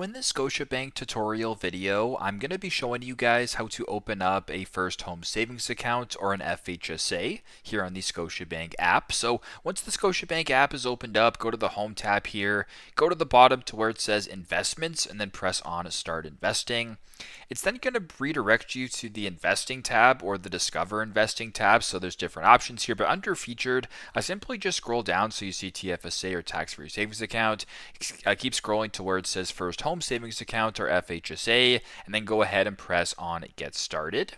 In this Scotiabank tutorial video, I'm going to be showing you guys how to open up a first home savings account or an FHSA here on the Scotiabank app. So once the Scotiabank app is opened up, go to the home tab here, go to the bottom to where it says investments and then press on start investing. It's then going to redirect you to the investing tab or the discover investing tab. So there's different options here, but under featured, I simply just scroll down so you see TFSA or tax free savings account. Keep scrolling to where it says first home savings account or FHSA, and then go ahead and press on get started.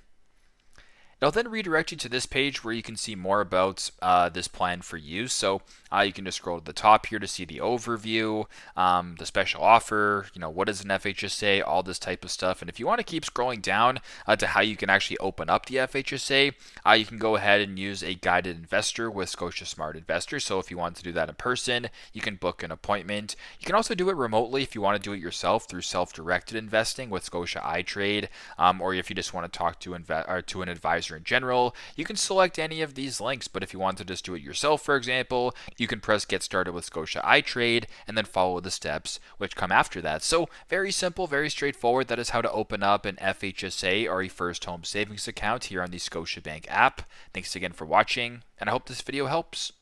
It'll then redirect you to this page where you can see more about this plan for you. So you can just scroll to the top here to see the overview, the special offer, what is an FHSA, all this type of stuff. And if you want to keep scrolling down to how you can actually open up the FHSA, you can go ahead and use a guided investor with Scotia Smart Investor. So if you want to do that in person, you can book an appointment. You can also do it remotely if you want to do it yourself through self-directed investing with Scotia iTrade, or if you just want to talk to an advisor in general, you can select any of these links. But if you want to just do it yourself, for example, you can press get started with Scotia iTrade and then follow the steps which come after that. So very simple, very straightforward. That is how to open up an FHSA or a first home savings account here on the Scotiabank app. Thanks again for watching, and I hope this video helps.